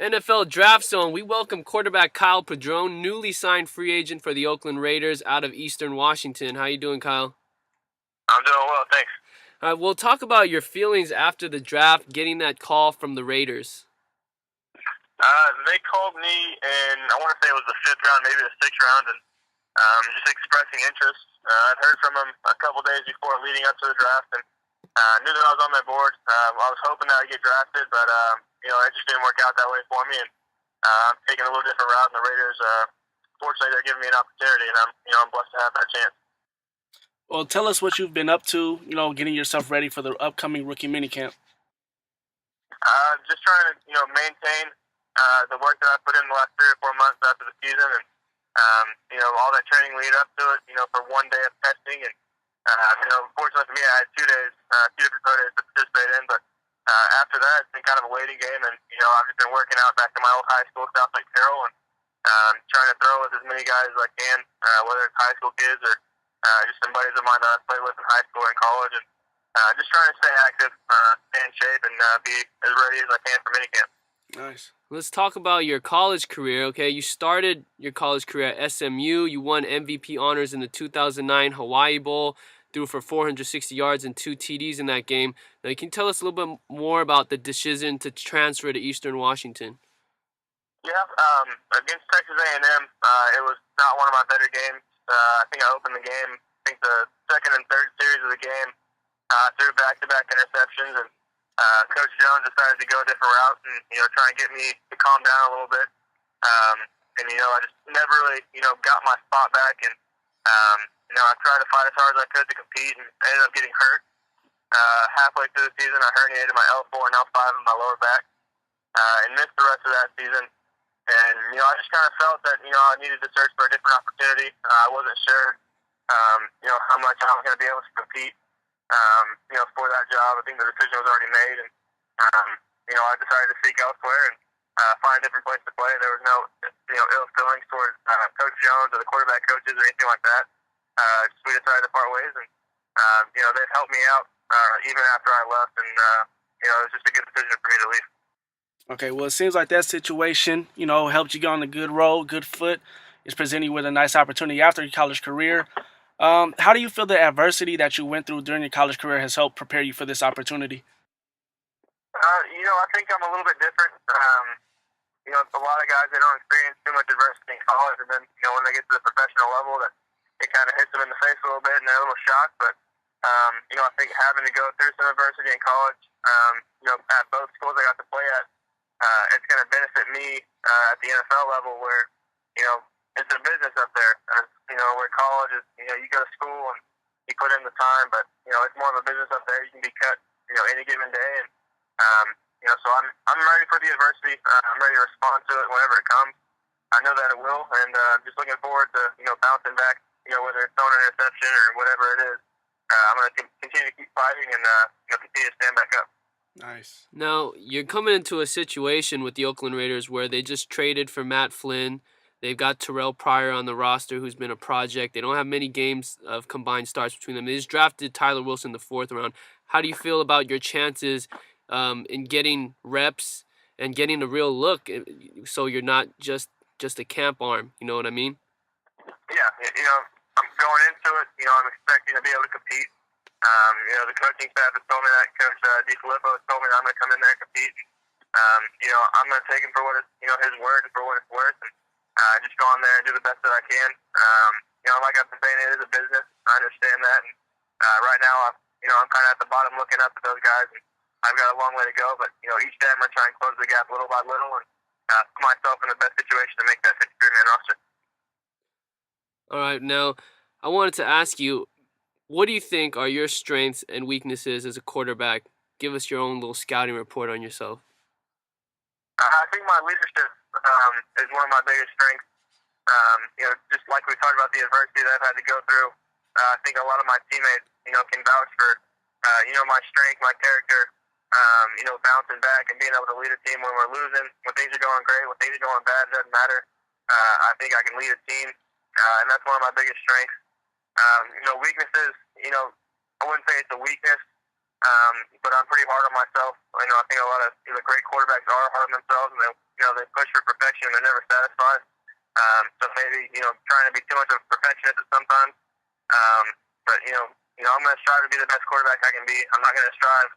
NFL Draft Zone. We welcome quarterback Kyle Padron, newly signed free agent for the Oakland Raiders out of Eastern Washington. How you doing, Kyle? I'm doing well, thanks. We'll talk about your feelings after the draft, getting that call from the Raiders. They called me, and I want to say it was the fifth round, maybe the sixth round, and just expressing interest. I'd heard from them a couple days before leading up to the draft, and knew that I was on their board. I was hoping that I'd get drafted, but it just didn't work out that way for me, and I'm taking a little different route. And the Raiders, fortunately, they're giving me an opportunity, and I'm blessed to have that chance. Well, tell us what you've been up to, getting yourself ready for the upcoming rookie minicamp. Just trying to, maintain the work that I put in the last 3 or 4 months after the season, and all that training lead up to it. For one day of testing, and fortunately for me, I had 2 days, 2 different pro days to participate in. But after that, it's been kind of a waiting game, and I've just been working out back to my old high school, South Lake Terrell, and trying to throw with as many guys as I can, whether it's high school kids or just some buddies of mine that I played with in high school and college, and just trying to stay active, stay in shape, and be as ready as I can for minicamp. Nice. Let's talk about your college career, okay? You started your college career at SMU. You won MVP honors in the 2009 Hawaii Bowl, threw for 460 yards and 2 TDs in that game. Now, can you tell us a little bit more about the decision to transfer to Eastern Washington? Yeah, against Texas A&M, it was not one of my better games. I think I opened the game. I think the second and third series of the game, threw back-to-back interceptions, and Coach Jones decided to go a different route and try and get me to calm down a little bit. I just never really got my spot back, and I tried to fight as hard as I could to compete, and ended up getting hurt. Halfway through the season, I herniated my L4 and L5 in my lower back, and missed the rest of that season. And I just kind of felt that I needed to search for a different opportunity. I wasn't sure how much I was going to be able to compete for that job. I think the decision was already made, and I decided to seek elsewhere and find a different place to play. There was no ill feelings towards Coach Jones or the quarterback coaches or anything like that. We decided to part ways, and they've helped me out even after I left, and it was just a good decision for me to leave. Okay, well, it seems like that situation, helped you get on a good road, good foot. It's presenting you with a nice opportunity after your college career. How do you feel the adversity that you went through during your college career has helped prepare you for this opportunity? I think I'm a little bit different. A lot of guys, they don't experience too much adversity in college, and then, when they get to the professional level, that it kind of hits them in the face a little bit, and they're a little shocked. But, I think having to go through some adversity in college, at both schools I got to play at, it's going to benefit me at the NFL level where, it's a business up there. Where college is, you go to school and you put in the time, but, it's more of a business up there. You can be cut, any given day. And, so I'm ready for the adversity. I'm ready to respond to it whenever it comes. I know that it will, and just looking forward to, bouncing back, whether it's throwing an interception or whatever it is. I'm going to continue to keep fighting and continue to stand back up. Nice. Now, you're coming into a situation with the Oakland Raiders where they just traded for Matt Flynn. They've got Terrell Pryor on the roster, who's been a project. They don't have many games of combined starts between them. They just drafted Tyler Wilson in the 4th round. How do you feel about your chances in getting reps and getting a real look, so you're not just a camp arm? You know what I mean? Yeah, I'm going into it. I'm expecting to be able to compete. The coaching staff has told me that. Coach DeFilippo has told me that I'm going to come in there and compete. I'm going to take him for what his word and for what it's worth, and just go on there and do the best that I can. Like I've been saying, it is a business. I understand that. And right now, I'm kind of at the bottom looking up at those guys, and I've got a long way to go. But each day I'm going to try and close the gap little by little, and put myself in the best situation to make that 53-man roster. All right, now I wanted to ask you, what do you think are your strengths and weaknesses as a quarterback? Give us your own little scouting report on yourself. I think my leadership is one of my biggest strengths. Just like we talked about the adversity that I've had to go through, I think a lot of my teammates, can vouch for, my strength, my character, bouncing back and being able to lead a team when we're losing, when things are going great, when things are going bad, it doesn't matter. I think I can lead a team, and that's one of my biggest strengths. Weaknesses, I wouldn't say it's a weakness, but I'm pretty hard on myself. I think a lot of great quarterbacks are hard on themselves, and they push for perfection and they're never satisfied. So maybe, trying to be too much of a perfectionist at sometimes. But, I'm going to strive to be the best quarterback I can be. I'm not going to strive,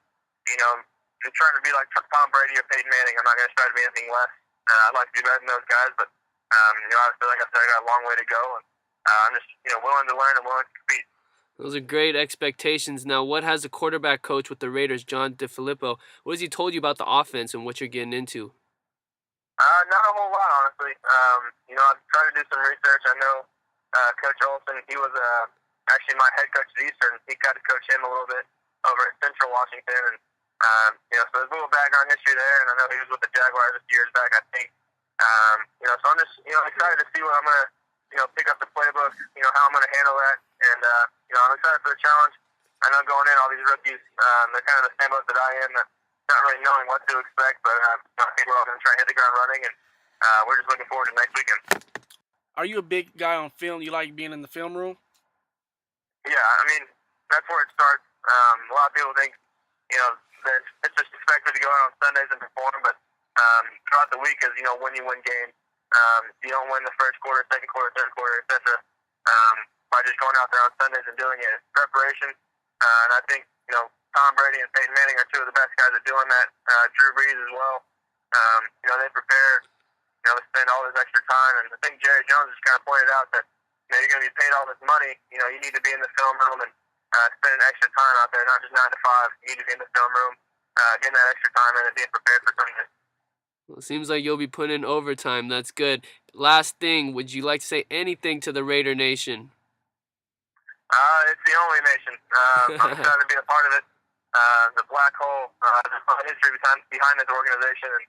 to try to be like Tom Brady or Peyton Manning. I'm not going to strive to be anything less. I'd like to be better than those guys, but, obviously, like I said, I got a long way to go. And I'm just, willing to learn and willing to compete. Those are great expectations. Now, what has the quarterback coach with the Raiders, John DeFilippo, what has he told you about the offense and what you're getting into? Not a whole lot, honestly. I've tried to do some research. I know Coach Olson, he was actually my head coach at Eastern. He got to coach him a little bit over at Central Washington. And, so there's a little background history there. And I know he was with the Jaguars a few years back, I think. So I'm just, excited to see what I'm going to, pick up the playbook, how I'm going to handle that. And, I'm excited for the challenge. I know going in, all these rookies, they're kind of the same boat that I am, not really knowing what to expect, but I think we're all going to try and hit the ground running, and we're just looking forward to next weekend. Are you a big guy on film? You like being in the film room? Yeah, I mean, that's where it starts. A lot of people think, that it's just expected to go out on Sundays and perform, but throughout the week, as when you win games, you don't win the first quarter, second quarter, third quarter, etc. By just going out there on Sundays and doing it. It's preparation, and I think, Tom Brady and Peyton Manning are two of the best guys at doing that. Drew Brees as well. They prepare, to spend all this extra time, and I think Jerry Jones just kind of pointed out that, you're going to be paid all this money, you need to be in the film room and spending extra time out there, not just 9 to 5. You need to be in the film room, getting that extra time and being prepared for Sunday. Well, it seems like you'll be putting in overtime. That's good. Last thing, would you like to say anything to the Raider Nation? It's the only nation. I'm excited to be a part of it. The Black Hole, there's a lot of history behind this organization, and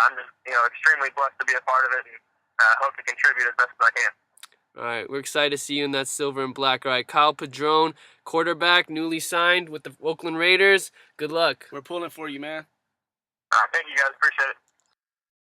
I'm just, extremely blessed to be a part of it, and hope to contribute as best as I can. All right, we're excited to see you in that silver and black. All right, Kyle Padron, quarterback, newly signed with the Oakland Raiders. Good luck. We're pulling for you, man. Thank you, guys. Appreciate it.